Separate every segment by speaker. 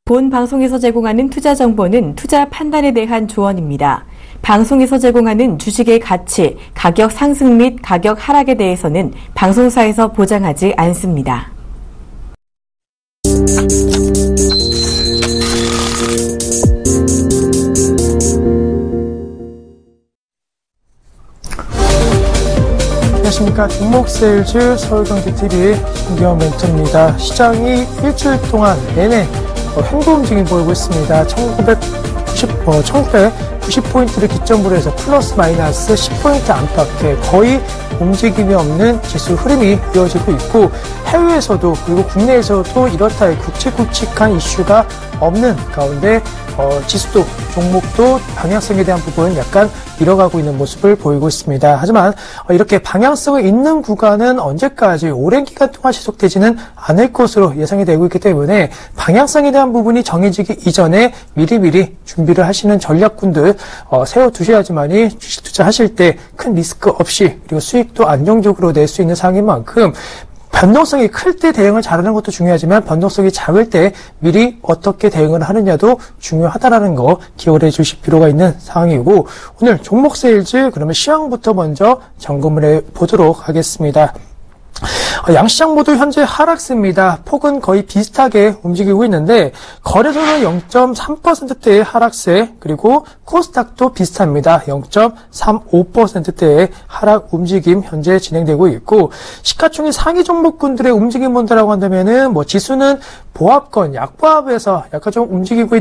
Speaker 1: 본 방송에서 제공하는 투자 정보는 투자 판단에 대한 조언입니다. 방송에서 제공하는 주식의 가치, 가격 상승 및 가격 하락에 대해서는 방송사에서 보장하지 않습니다.
Speaker 2: 안녕하십니까. 종목세일즈 서울경제TV 신기현 멘토입니다. 시장이 일주일 동안 내내 횡보 움직임을 보이고 있습니다. 1990포인트를 기점으로 해서 플러스 마이너스 10포인트 안팎의 거의 움직임이 없는 지수 흐름이 이어지고 있고, 해외에서도 그리고 국내에서도 이렇다의 굵직굵직한 이슈가 없는 가운데 지수도 종목도 방향성에 대한 부분은 약간 잃어가고 있는 모습을 보이고 있습니다. 하지만 이렇게 방향성이 있는 구간은 언제까지 오랜 기간 동안 지속되지는 않을 것으로 예상이 되고 있기 때문에 방향성에 대한 부분이 정해지기 이전에 미리미리 준비를 하시는 전략군들 세워두셔야지만이 주식 투자하실 때 큰 리스크 없이 그리고 수익도 안정적으로 낼 수 있는 상황인 만큼, 변동성이 클 때 대응을 잘하는 것도 중요하지만 변동성이 작을 때 미리 어떻게 대응을 하느냐도 중요하다라는 거 기억을 해주실 필요가 있는 상황이고, 오늘 종목 세일즈 그러면 시황부터 먼저 점검을 해보도록 하겠습니다. 양시장 모두 현재 하락세입니다. 폭은 거의 비슷하게 움직이고 있는데 거래소는 0.3%대의 하락세, 그리고 코스닥도 비슷합니다. 0.35%대의 하락 움직임 현재 진행되고 있고, 시가총액 상위 종목군들의 움직임 본다라고 한다면은 지수는 보합권, 약보합에서 약간 좀 움직이고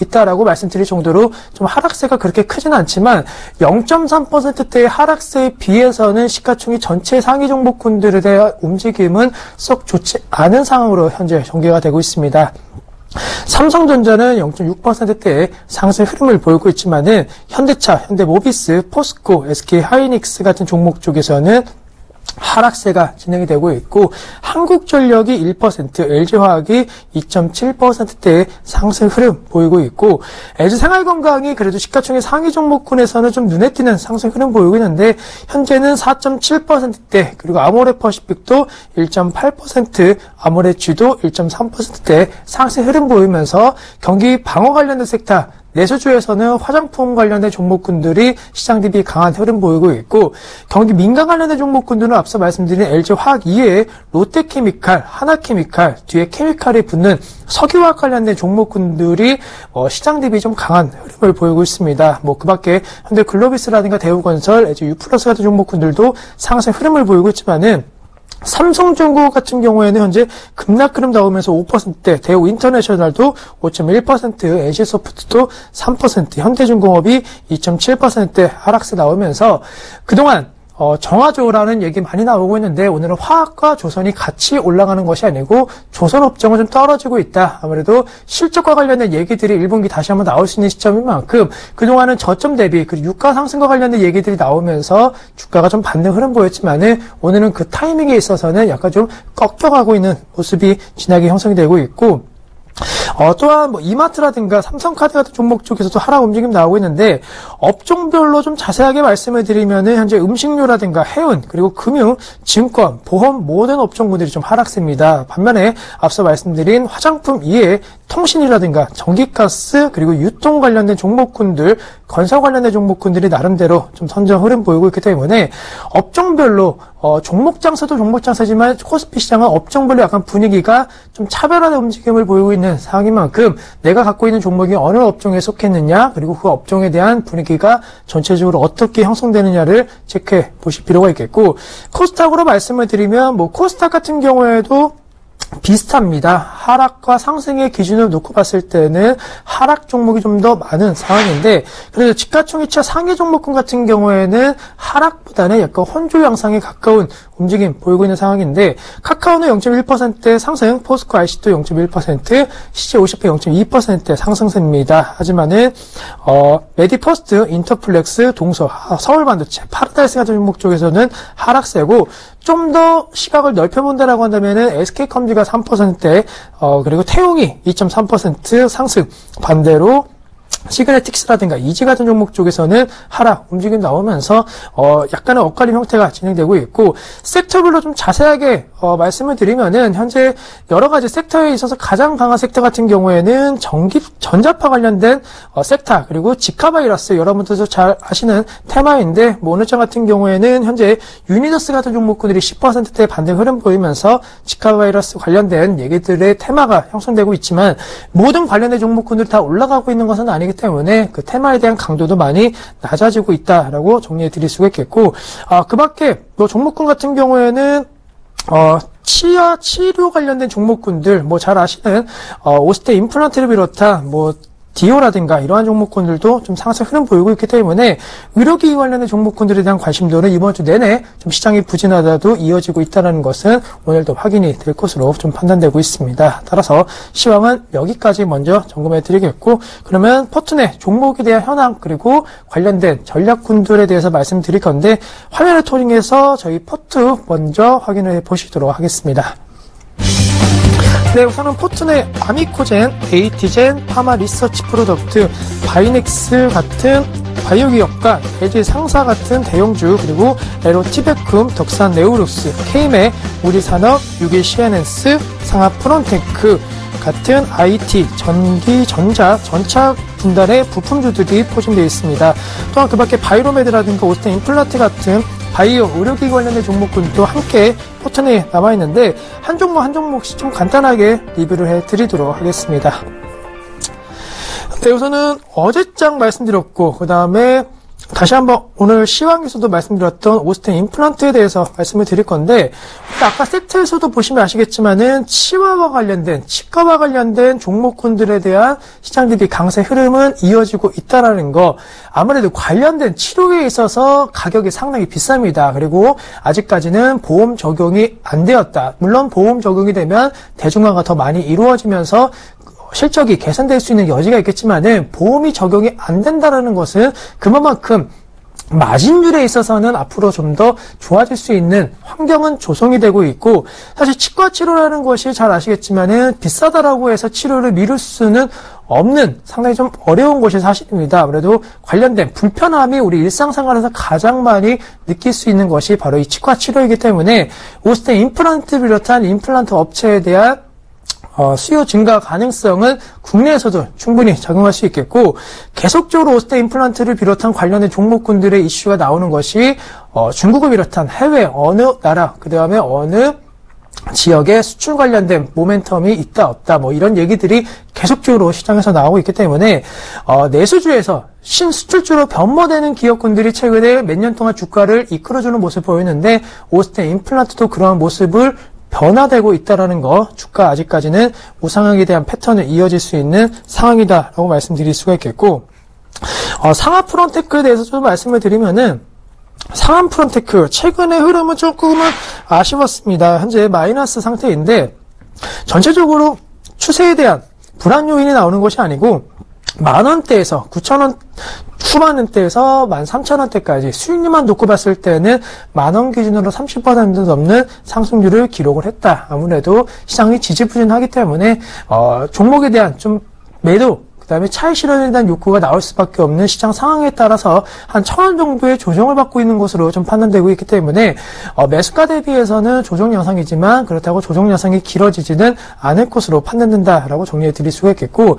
Speaker 2: 있다라고 말씀드릴 정도로 좀 하락세가 그렇게 크지는 않지만 0.3%대의 하락세에 비해서는 시가총액 전체 상위 종목군들에 대한 움직임은 썩 좋지 않은 상황으로 현재 전개가 되고 있습니다. 삼성전자는 0.6%대의 상승 흐름을 보이고 있지만은 현대차, 현대모비스, 포스코, SK하이닉스 같은 종목 쪽에서는 하락세가 진행이 되고 있고, 한국전력이 1%, LG화학이 2.7%대의 상승 흐름 보이고 있고, LG생활건강이 그래도 시가총액 상위 종목군에서는 좀 눈에 띄는 상승 흐름 보이고 있는데 현재는 4.7%대, 그리고 아모레퍼시픽도 1.8%, 아모레쥐도 1.3%대 상승 흐름 보이면서 경기 방어 관련된 섹터, 내수주에서는 화장품 관련된 종목군들이 시장 대비 강한 흐름 보이고 있고, 경기 민감 관련된 종목군들은 앞서 말씀드린 LG화학 이외에 롯데케미칼, 하나케미칼, 뒤에 케미칼이 붙는 석유화학 관련된 종목군들이 시장 대비 좀 강한 흐름을 보이고 있습니다. 그 밖에 현대글로비스라든가 대우건설, LG 유플러스 같은 종목군들도 상승 흐름을 보이고 있지만은, 삼성중공업 같은 경우에는 현재 급락 흐름 나오면서 5%대, 대우인터내셔널도 5.1%, NC소프트도 3%, 현대중공업이 2.7%대 하락세 나오면서 그동안 정화조라는 얘기 많이 나오고 있는데, 오늘은 화학과 조선이 같이 올라가는 것이 아니고 조선업종은 좀 떨어지고 있다. 아무래도 실적과 관련된 얘기들이 1분기 다시 한번 나올 수 있는 시점인 만큼 그동안은 저점 대비 그리고 유가 상승과 관련된 얘기들이 나오면서 주가가 좀 받는 흐름 보였지만은 오늘은 그 타이밍에 있어서는 약간 좀 꺾여가고 있는 모습이 진하게 형성이 되고 있고, 또한 이마트라든가 삼성카드 같은 종목 쪽에서도 하락 움직임 나오고 있는데, 업종별로 좀 자세하게 말씀을 드리면은 현재 음식료라든가 해운, 그리고 금융, 증권, 보험 모든 업종군들이 좀 하락세입니다. 반면에 앞서 말씀드린 화장품 이외에 통신이라든가 전기가스, 그리고 유통 관련된 종목군들, 건설 관련된 종목군들이 나름대로 좀 선정 흐름 보이고 있기 때문에 업종별로 종목 장사도 종목 장사지만 코스피 시장은 업종별로 약간 분위기가 좀 차별화된 움직임을 보이고 있는 상황인 만큼 내가 갖고 있는 종목이 어느 업종에 속했느냐, 그리고 그 업종에 대한 분위기가 전체적으로 어떻게 형성되느냐를 체크해 보실 필요가 있겠고, 코스닥으로 말씀을 드리면 코스닥 같은 경우에도 비슷합니다. 하락과 상승의 기준을 놓고 봤을 때는 하락 종목이 좀 더 많은 상황인데, 그래서 시가총액 상위 종목군 같은 경우에는 하락보다는 약간 혼조 양상에 가까운 움직임 보이고 있는 상황인데, 카카오는 0.1% 상승, 포스코 IC도 0.1%, CJ50의 0.2% 상승세입니다. 하지만은 메디퍼스트, 인터플렉스, 동서, 서울반도체, 파라다이스 같은 종목 쪽에서는 하락세고, 좀 더 시각을 넓혀본다라고 한다면은 SK컴퓨터가 3%대, 그리고 태용이 2.3% 상승, 반대로 시그네틱스라든가 이지 같은 종목 쪽에서는 하락 움직임 나오면서 약간의 엇갈림 형태가 진행되고 있고, 섹터별로 좀 자세하게 말씀을 드리면은 현재 여러 가지 섹터에 있어서 가장 강한 섹터 같은 경우에는 전자파 관련된 섹터, 그리고 지카바이러스, 여러분들도 잘 아시는 테마인데, 뭐 오늘장 같은 경우에는 현재 유니더스 같은 종목군들이 10%대 반등 흐름 보이면서 지카바이러스 관련된 얘기들의 테마가 형성되고 있지만, 모든 관련된 종목군들이 다 올라가고 있는 것은 아니기 때문에 그 테마에 대한 강도도 많이 낮아지고 있다라고 정리해 드릴 수가 있겠고, 그 밖에 뭐 종목군 같은 경우에는 치아 치료 관련된 종목군들, 뭐 잘 아시는 오스테 임플란트를 비롯한 뭐 디오라든가 이러한 종목군들도 좀 상승 흐름 보이고 있기 때문에 의료기기 관련된 종목군들에 대한 관심도는 이번 주 내내 좀 시장이 부진하다도 이어지고 있다는 것은 오늘도 확인이 될 것으로 좀 판단되고 있습니다. 따라서 시황은 여기까지 먼저 점검해 드리겠고, 그러면 포트넷 종목에 대한 현황 그리고 관련된 전략군들에 대해서 말씀드릴 건데, 화면을 통해서 저희 포트 먼저 확인을 해 보시도록 하겠습니다. 네, 우선은 포트넷 아미코젠, 에이티젠, 파마 리서치 프로덕트, 바이넥스 같은 바이오 기업과 LG 상사 같은 대형주, 그리고 에로티베쿰, 덕산 네우룩스, 케이메, 우리산업, 유기 시에넨스, 상하 프론테크 같은 IT, 전기, 전자, 전차 분단의 부품주들이 포진되어 있습니다. 또한 그 밖에 바이로메드라든가 오스테 임플란트 같은 바이오, 의료기기 관련된 종목군도 함께 포트넷에 남아있는데, 한 종목 한 종목씩 좀 간단하게 리뷰를 해드리도록 하겠습니다. 네, 우선은 어제장 말씀드렸고, 그 다음에 다시 한번 오늘 시황에서도 말씀드렸던 오스테 임플란트에 대해서 말씀을 드릴 건데, 아까 세트에서도 보시면 아시겠지만은 치과와 관련된 종목군들에 대한 시장 대비 강세 흐름은 이어지고 있다라는 거, 아무래도 관련된 치료에 있어서 가격이 상당히 비쌉니다. 그리고 아직까지는 보험 적용이 안 되었다. 물론 보험 적용이 되면 대중화가 더 많이 이루어지면서 실적이 개선될 수 있는 여지가 있겠지만은, 보험이 적용이 안 된다라는 것은 그만큼 마진율에 있어서는 앞으로 좀 더 좋아질 수 있는 환경은 조성이 되고 있고, 사실 치과 치료라는 것이 잘 아시겠지만은 비싸다라고 해서 치료를 미룰 수는 없는 상당히 좀 어려운 것이 사실입니다. 아무래도 관련된 불편함이 우리 일상생활에서 가장 많이 느낄 수 있는 것이 바로 이 치과 치료이기 때문에, 오스테 임플란트 비롯한 임플란트 업체에 대한 수요 증가 가능성은 국내에서도 충분히 작용할 수 있겠고, 계속적으로 오스테 임플란트를 비롯한 관련된 종목군들의 이슈가 나오는 것이 중국을 비롯한 해외 어느 나라, 그 다음에 어느 지역에 수출 관련된 모멘텀이 있다 없다, 뭐 이런 얘기들이 계속적으로 시장에서 나오고 있기 때문에 내수주에서 신수출주로 변모되는 기업군들이 최근에 몇 년 동안 주가를 이끌어주는 모습을 보이는데, 오스테 임플란트도 그러한 모습을 변화되고 있다라는 거, 주가 아직까지는 우상향에 대한 패턴을 이어질 수 있는 상황이다라고 말씀드릴 수가 있겠고, 상하 프론테크에 대해서 좀 말씀을 드리면은, 상하 프론테크 최근의 흐름은 조금은 아쉬웠습니다. 현재 마이너스 상태인데, 전체적으로 추세에 대한 불안 요인이 나오는 것이 아니고, 10,000원대에서 9,000원 후반원대에서 13,000원대까지 수익률만 놓고 봤을 때는 10,000원 기준으로 30% 넘는 상승률을 기록을 했다. 아무래도 시장이 지지부진하기 때문에 종목에 대한 좀 매도, 그 다음에 차익 실현에 대한 욕구가 나올 수밖에 없는 시장 상황에 따라서 한 1,000원 정도의 조정을 받고 있는 것으로 좀 판단되고 있기 때문에 매수가 대비해서는 조정 양상이지만, 그렇다고 조정 양상이 길어지지는 않을 것으로 판단된다라고 정리해 드릴 수가 있겠고,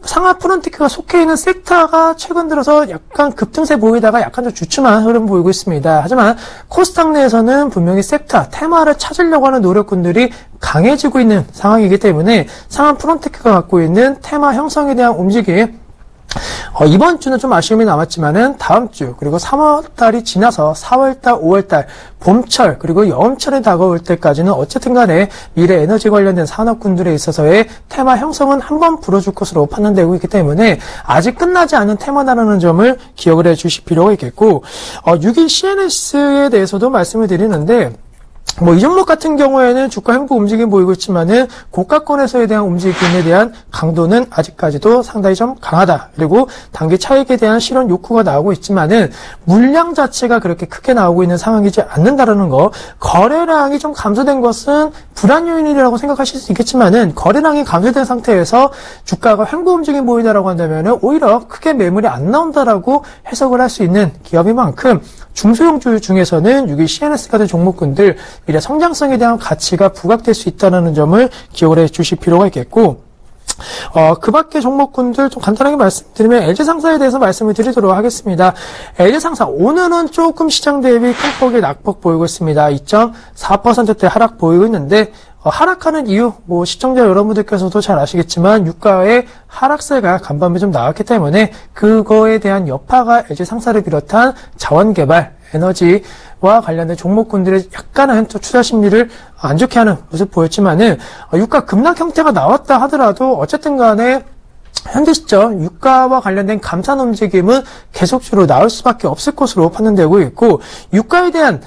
Speaker 2: 상하 프론테크가 속해 있는 섹터가 최근 들어서 약간 급등세 보이다가 약간 좀 주춤한 흐름 보이고 있습니다. 하지만 코스닥 내에서는 분명히 섹터, 테마를 찾으려고 하는 노력군들이 강해지고 있는 상황이기 때문에, 상하 프론테크가 갖고 있는 테마 형성에 대한 움직임, 이번 주는 좀 아쉬움이 남았지만은 다음 주, 그리고 3월달이 지나서 4월달, 5월달, 봄철, 그리고 여름철에 다가올 때까지는 어쨌든 간에 미래 에너지 관련된 산업군들에 있어서의 테마 형성은 한번 불어줄 것으로 판단되고 있기 때문에, 아직 끝나지 않은 테마다라는 점을 기억을 해 주실 필요가 있겠고, 6일 CNS에 대해서도 말씀을 드리는데, 이 종목 같은 경우에는 주가 횡보 움직임 보이고 있지만은 고가권에서에 대한 움직임에 대한 강도는 아직까지도 상당히 좀 강하다. 그리고 단기 차익에 대한 실현 욕구가 나오고 있지만은 물량 자체가 그렇게 크게 나오고 있는 상황이지 않는다라는 거. 거래량이 좀 감소된 것은 불안 요인이라고 생각하실 수 있겠지만은 거래량이 감소된 상태에서 주가가 횡보 움직임 보이다라고 한다면은 오히려 크게 매물이 안 나온다라고 해석을 할 수 있는 기업인 만큼 중소형주 중에서는 6위 CNS 같은 종목군들 미래 성장성에 대한 가치가 부각될 수 있다는 점을 기억을 해 주실 필요가 있겠고, 그 밖에 종목군들 좀 간단하게 말씀드리면 LG상사에 대해서 말씀을 드리도록 하겠습니다. LG상사 오늘은 조금 시장 대비 큰 폭의 낙폭 보이고 있습니다. 2.4%대 하락 보이고 있는데, 하락하는 이유, 시청자 여러분들께서도 잘 아시겠지만, 유가의 하락세가 간밤에 좀 나왔기 때문에, 그거에 대한 여파가 LG상사를 비롯한 자원개발, 에너지와 관련된 종목군들의 약간은 또 투자 심리를 안 좋게 하는 모습 보였지만은, 유가 급락 형태가 나왔다 하더라도, 어쨌든 간에, 현재 시점 유가와 관련된 감산 움직임은 계속적으로 나올 수밖에 없을 것으로 판단되고 있고, 유가에 대한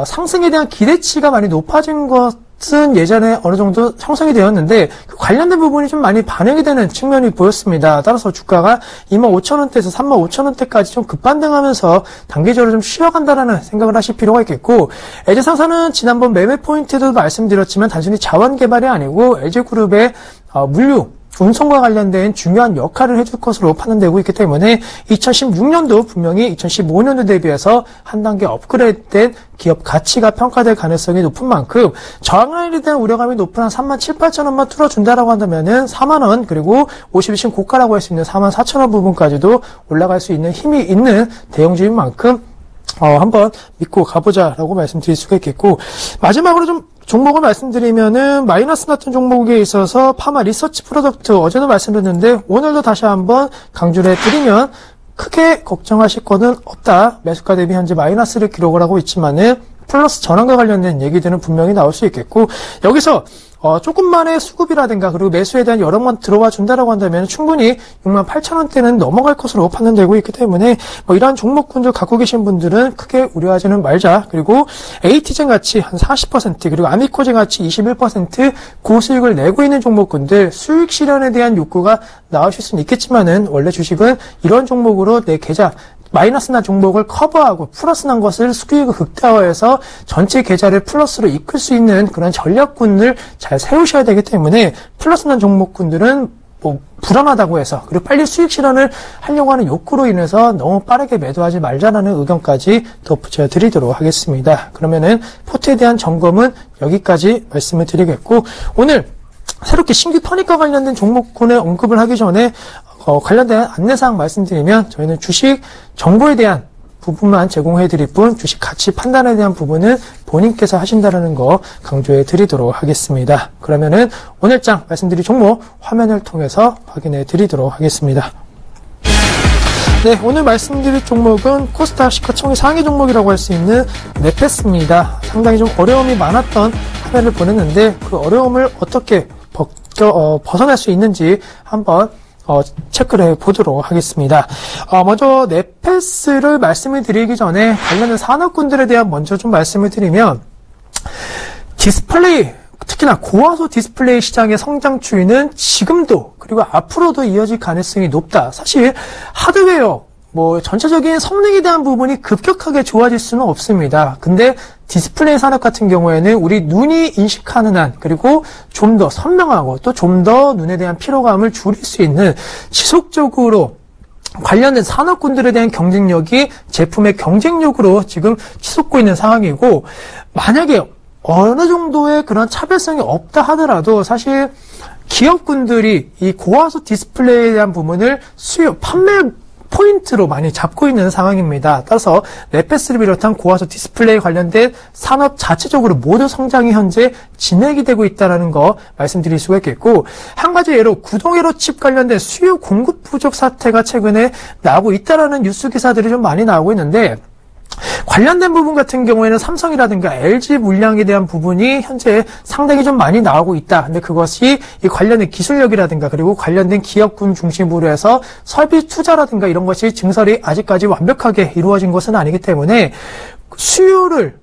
Speaker 2: 상승에 대한 기대치가 많이 높아진 것은 예전에 어느 정도 형성이 되었는데 그 관련된 부분이 좀 많이 반영이 되는 측면이 보였습니다. 따라서 주가가 25,000원대에서 35,000원대까지 좀 급반등하면서 단기적으로 좀 쉬어간다라는 생각을 하실 필요가 있겠고, LG상사는 지난번 매매 포인트도 말씀드렸지만 단순히 자원 개발이 아니고 LG그룹의 물류 운송과 관련된 중요한 역할을 해줄 것으로 판단되고 있기 때문에 2016년도 분명히 2015년도 대비해서 한 단계 업그레이드된 기업 가치가 평가될 가능성이 높은 만큼 저항라인에 대한 우려감이 높은 한 37,800원만 뚫어준다라고 한다면은 4만원, 그리고 52층 고가라고 할 수 있는 44,000원 부분까지도 올라갈 수 있는 힘이 있는 대형주인 만큼 한번 믿고 가보자라고 말씀드릴 수가 있겠고, 마지막으로 좀 종목을 말씀드리면은 마이너스 났던 종목에 있어서 파마 리서치 프로덕트 어제도 말씀드렸는데 오늘도 다시 한번 강조를 해드리면 크게 걱정하실 거는 없다. 매수가 대비 현재 마이너스를 기록을 하고 있지만은 플러스 전환과 관련된 얘기들은 분명히 나올 수 있겠고, 여기서 조금만의 수급이라든가 그리고 매수에 대한 여력만 들어와 준다라고 한다면 충분히 68,000원대는 넘어갈 것으로 판단되고 있기 때문에 이러한 종목군들 갖고 계신 분들은 크게 우려하지는 말자. 그리고 AT젠 같이 한 40% 그리고 아미코젠 같이 21% 고수익을 내고 있는 종목군들 수익 실현에 대한 욕구가 나오실 수는 있겠지만은 원래 주식은 이런 종목으로 내 계좌 마이너스 난 종목을 커버하고 플러스 난 것을 수익을 극대화해서 전체 계좌를 플러스로 이끌 수 있는 그런 전략군을 잘 세우셔야 되기 때문에 플러스 난 종목군들은 불안하다고 해서 그리고 빨리 수익 실현을 하려고 하는 욕구로 인해서 너무 빠르게 매도하지 말자라는 의견까지 덧붙여 드리도록 하겠습니다. 그러면은 포트에 대한 점검은 여기까지 말씀을 드리겠고, 오늘 새롭게 신규 터닝과 관련된 종목군에 언급을 하기 전에 관련된 안내사항 말씀드리면 저희는 주식 정보에 대한 부분만 제공해드릴 뿐 주식 가치 판단에 대한 부분은 본인께서 하신다는 거 강조해 드리도록 하겠습니다. 그러면은 오늘장 말씀드린 종목 화면을 통해서 확인해 드리도록 하겠습니다. 네, 오늘 말씀드릴 종목은 코스닥 시가총액 상위 종목이라고 할 수 있는 네페스입니다. 상당히 좀 어려움이 많았던 한 해를 보냈는데 그 어려움을 어떻게 벗어날 수 있는지 한번 체크를 해보도록 하겠습니다. 먼저 네페스를 말씀을 드리기 전에 관련된 산업군들에 대한 먼저 좀 말씀을 드리면, 디스플레이, 특히나 고화소 디스플레이 시장의 성장 추이는 지금도 그리고 앞으로도 이어질 가능성이 높다. 사실 하드웨어 전체적인 성능에 대한 부분이 급격하게 좋아질 수는 없습니다. 근데 디스플레이 산업 같은 경우에는 우리 눈이 인식하는 한, 그리고 좀 더 선명하고 또 좀 더 눈에 대한 피로감을 줄일 수 있는 지속적으로 관련된 산업군들에 대한 경쟁력이 제품의 경쟁력으로 지금 치솟고 있는 상황이고, 만약에 어느 정도의 그런 차별성이 없다 하더라도 사실 기업군들이 이 고화소 디스플레이에 대한 부분을 판매 포인트로 많이 잡고 있는 상황입니다. 따라서 네페스를 비롯한 고화소 디스플레이 관련된 산업 자체적으로 모두 성장이 현재 진행이 되고 있다는 거 말씀드릴 수가 있겠고, 한 가지 예로 구동회로 칩 관련된 수요 공급 부족 사태가 최근에 나오고 있다는 뉴스 기사들이 좀 많이 나오고 있는데, 관련된 부분 같은 경우에는 삼성이라든가 LG 물량에 대한 부분이 현재 상당히 좀 많이 나오고 있다. 근데 그것이 이 관련된 기술력이라든가 그리고 관련된 기업군 중심으로 해서 설비 투자라든가 이런 것이 증설이 아직까지 완벽하게 이루어진 것은 아니기 때문에 수요를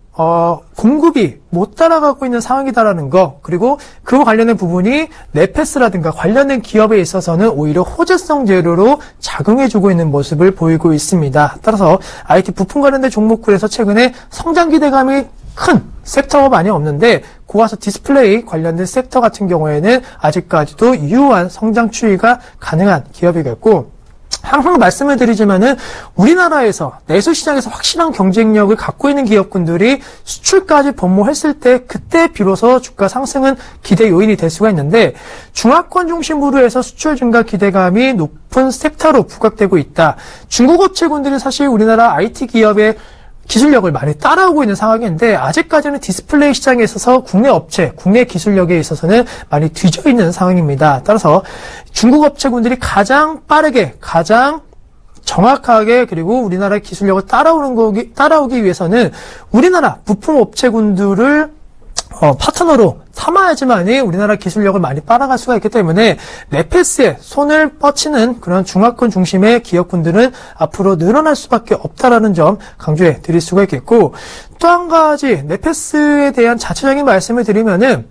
Speaker 2: 공급이 못 따라가고 있는 상황이다라는 거, 그리고 그와 관련된 부분이 네페스라든가 관련된 기업에 있어서는 오히려 호재성 재료로 작용해주고 있는 모습을 보이고 있습니다. 따라서 IT 부품 관련된 종목군에서 최근에 성장 기대감이 큰 섹터가 많이 없는데, 고화소 디스플레이 관련된 섹터 같은 경우에는 아직까지도 유효한 성장 추이가 가능한 기업이겠고, 항상 말씀을 드리지만은 우리나라에서 내수 시장에서 확실한 경쟁력을 갖고 있는 기업군들이 수출까지 번모했을 때, 그때 비로소 주가 상승은 기대 요인이 될 수가 있는데, 중화권 중심으로 해서 수출 증가 기대감이 높은 섹터로 부각되고 있다. 중국 업체군들이 사실 우리나라 IT 기업의 기술력을 많이 따라오고 있는 상황인데, 아직까지는 디스플레이 시장에 있어서 국내 업체, 국내 기술력에 있어서는 많이 뒤져 있는 상황입니다. 따라서 중국 업체군들이 가장 빠르게, 가장 정확하게, 그리고 우리나라의 기술력을 따라오기 위해서는 우리나라 부품 업체군들을 파트너로 삼아야지만이 우리나라 기술력을 많이 빨아갈 수가 있기 때문에, 네페스에 손을 뻗치는 그런 중화권 중심의 기업군들은 앞으로 늘어날 수밖에 없다라는 점 강조해 드릴 수가 있겠고, 또 한 가지 네페스에 대한 자체적인 말씀을 드리면은,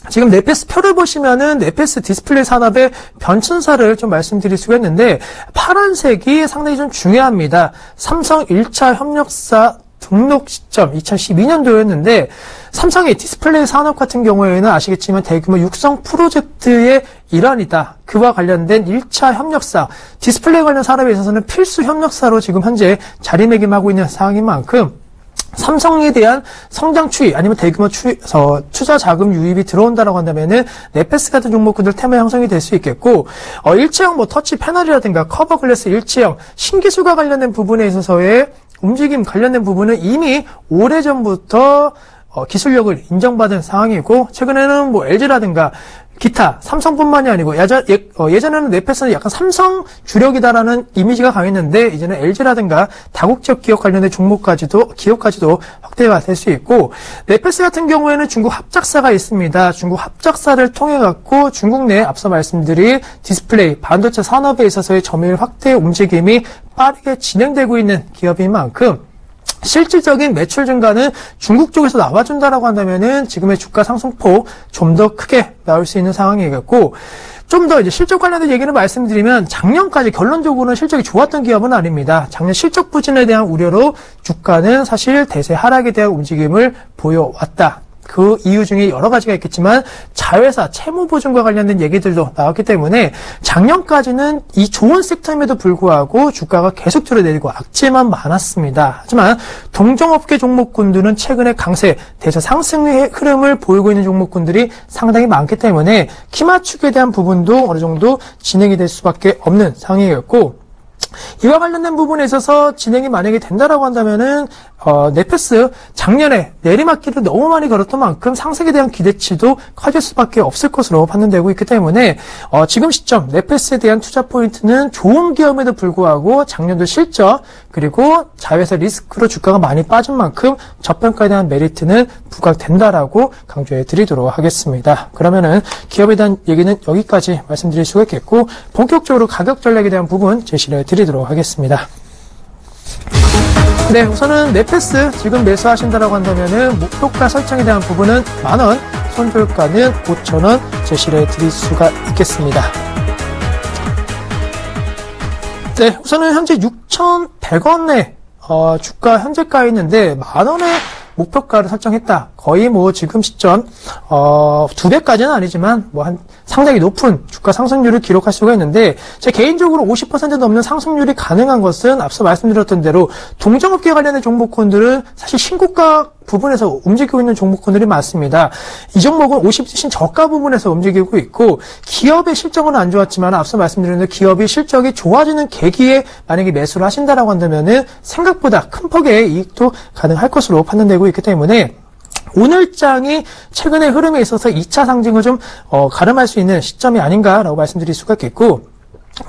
Speaker 2: 지금 네페스 표를 보시면은 네페스 디스플레이 산업의 변천사를 좀 말씀드릴 수가 있는데, 파란색이 상당히 좀 중요합니다. 삼성 1차 협력사 등록 시점 2012년도였는데, 삼성의 디스플레이 산업 같은 경우에는 아시겠지만 대규모 육성 프로젝트의 일환이다. 그와 관련된 1차 협력사, 디스플레이 관련 산업에 있어서는 필수 협력사로 지금 현재 자리매김하고 있는 상황인 만큼, 삼성에 대한 성장 추이, 아니면 대규모 투자 자금 유입이 들어온다라고 한다면은 네페스 같은 종목군들 테마 형성이 될 수 있겠고, 일체형 터치 패널이라든가 커버 글래스 일체형 신기술과 관련된 부분에 있어서의 움직임 관련된 부분은 이미 오래전부터 기술력을 인정받은 상황이고, 최근에는 LG라든가 기타, 삼성뿐만이 아니고, 예전에는 네페스는 약간 삼성 주력이다라는 이미지가 강했는데, 이제는 LG라든가 다국적 기업 관련된 기업까지도 확대가 될 수 있고, 네페스 같은 경우에는 중국 합작사가 있습니다. 중국 합작사를 통해 갖고 중국 내 앞서 말씀드린 디스플레이, 반도체 산업에 있어서의 점유율 확대 움직임이 빠르게 진행되고 있는 기업인 만큼, 실질적인 매출 증가는 중국 쪽에서 나와준다라고 한다면은 지금의 주가 상승폭 좀 더 크게 나올 수 있는 상황이겠고, 좀 더 이제 실적 관련된 얘기를 말씀드리면, 작년까지 결론적으로는 실적이 좋았던 기업은 아닙니다. 작년 실적 부진에 대한 우려로 주가는 사실 대세 하락에 대한 움직임을 보여왔다. 그 이유 중에 여러 가지가 있겠지만 자회사 채무 보증과 관련된 얘기들도 나왔기 때문에 작년까지는 이 좋은 섹터임에도 불구하고 주가가 계속 들어내리고 악재만 많았습니다. 하지만 동종업계 종목군들은 최근에 강세, 대세 상승의 흐름을 보이고 있는 종목군들이 상당히 많기 때문에 키맞추기에 대한 부분도 어느 정도 진행이 될 수밖에 없는 상황이었고, 이와 관련된 부분에 있어서 진행이 만약에 된다라고 한다면은 네페스 작년에 내리막길을 너무 많이 걸었던 만큼 상승에 대한 기대치도 커질 수밖에 없을 것으로 판단되고 있기 때문에 지금 시점 네페스에 대한 투자 포인트는 좋은 기업에도 불구하고 작년도 실적, 그리고 자회사 리스크로 주가가 많이 빠진 만큼 저평가에 대한 메리트는 부각된다라고 강조해 드리도록 하겠습니다. 그러면은 기업에 대한 얘기는 여기까지 말씀드릴 수가 있겠고, 본격적으로 가격 전략에 대한 부분 제시를 드리도록 하겠습니다. 네, 우선은 네페스 지금 매수하신다라고 한다면은 목표가 설정에 대한 부분은 10,000원, 손절가는 5,000원 제시를 드릴 수가 있겠습니다. 네, 우선은 현재 6,100원에 주가 현재가에 있는데 10,000원에 목표가를 설정했다. 거의 지금 시점 2배까지는 아니지만 한 상당히 높은 주가 상승률을 기록할 수가 있는데, 제 개인적으로 50% 넘는 상승률이 가능한 것은 앞서 말씀드렸던 대로 동종업계 관련된 종목군들은 사실 신고가 부분에서 움직이고 있는 종목군들이 많습니다. 이 종목은 50신 저가 부분에서 움직이고 있고, 기업의 실적은 안 좋았지만 앞서 말씀드렸는데 기업이 실적이 좋아지는 계기에 만약에 매수를 하신다라고 한다면은 생각보다 큰 폭의 이익도 가능할 것으로 판단되고 있기 때문에, 오늘장이 최근의 흐름에 있어서 2차 상징을 좀 가름할 수 있는 시점이 아닌가라고 말씀드릴 수가 있겠고,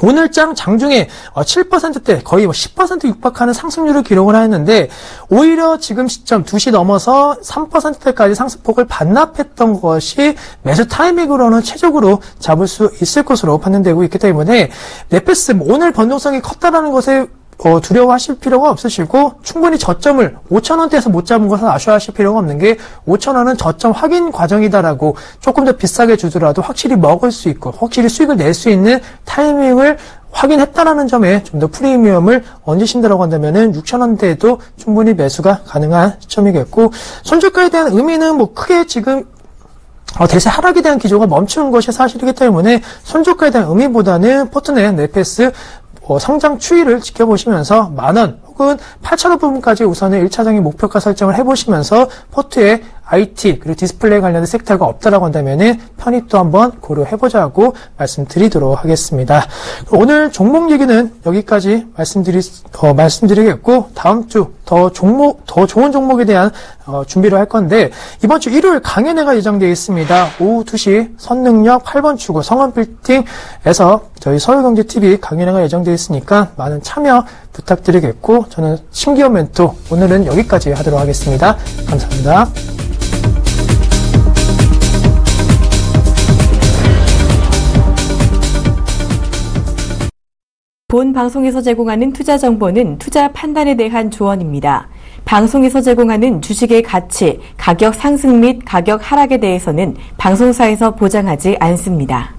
Speaker 2: 오늘장 장중에 7%대 거의 10% 육박하는 상승률을 기록을 하였는데, 오히려 지금 시점 2시 넘어서 3%대까지 상승폭을 반납했던 것이 매수 타이밍으로는 최적으로 잡을 수 있을 것으로 판단되고 있기 때문에, 네페스 오늘 변동성이 컸다라는 것에 두려워하실 필요가 없으시고 충분히 저점을 5,000원대에서 못 잡은 것은 아쉬워하실 필요가 없는 게 5,000원은 저점 확인 과정이다라고 조금 더 비싸게 주더라도 확실히 먹을 수 있고 확실히 수익을 낼 수 있는 타이밍을 확인했다라는 점에 좀 더 프리미엄을 얹으신다라고 한다면은 6,000원대에도 충분히 매수가 가능한 시점이겠고 손절가에 대한 의미는 뭐 크게 지금 대세 하락에 대한 기조가 멈추는 것이 사실이기 때문에 손절가에 대한 의미보다는 포트넷 네페스 성장 추이를 지켜보시면서 만원 혹은 8,000원 부분까지 우선은 1차적인 목표가 설정을 해보시면서 포트에 IT 그리고 디스플레이 관련된 섹터가 없다라고 한다면은 편입 또 한번 고려해보자고 말씀드리도록 하겠습니다. 오늘 종목 얘기는 여기까지 말씀드리겠고 다음 주 더 좋은 종목에 대한 준비를 할 건데 이번 주 일요일 강연회가 예정되어 있습니다. 오후 2시 선능력 8번 출구 성원빌딩에서 저희 서울경제TV 강연회가 예정되어 있으니까 많은 참여 부탁드리겠고 저는 신기한 멘토 오늘은 여기까지 하도록 하겠습니다. 감사합니다.
Speaker 1: 본 방송에서 제공하는 투자 정보는 투자 판단에 대한 조언입니다. 방송에서 제공하는 주식의 가치, 가격 상승 및 가격 하락에 대해서는 방송사에서 보장하지 않습니다.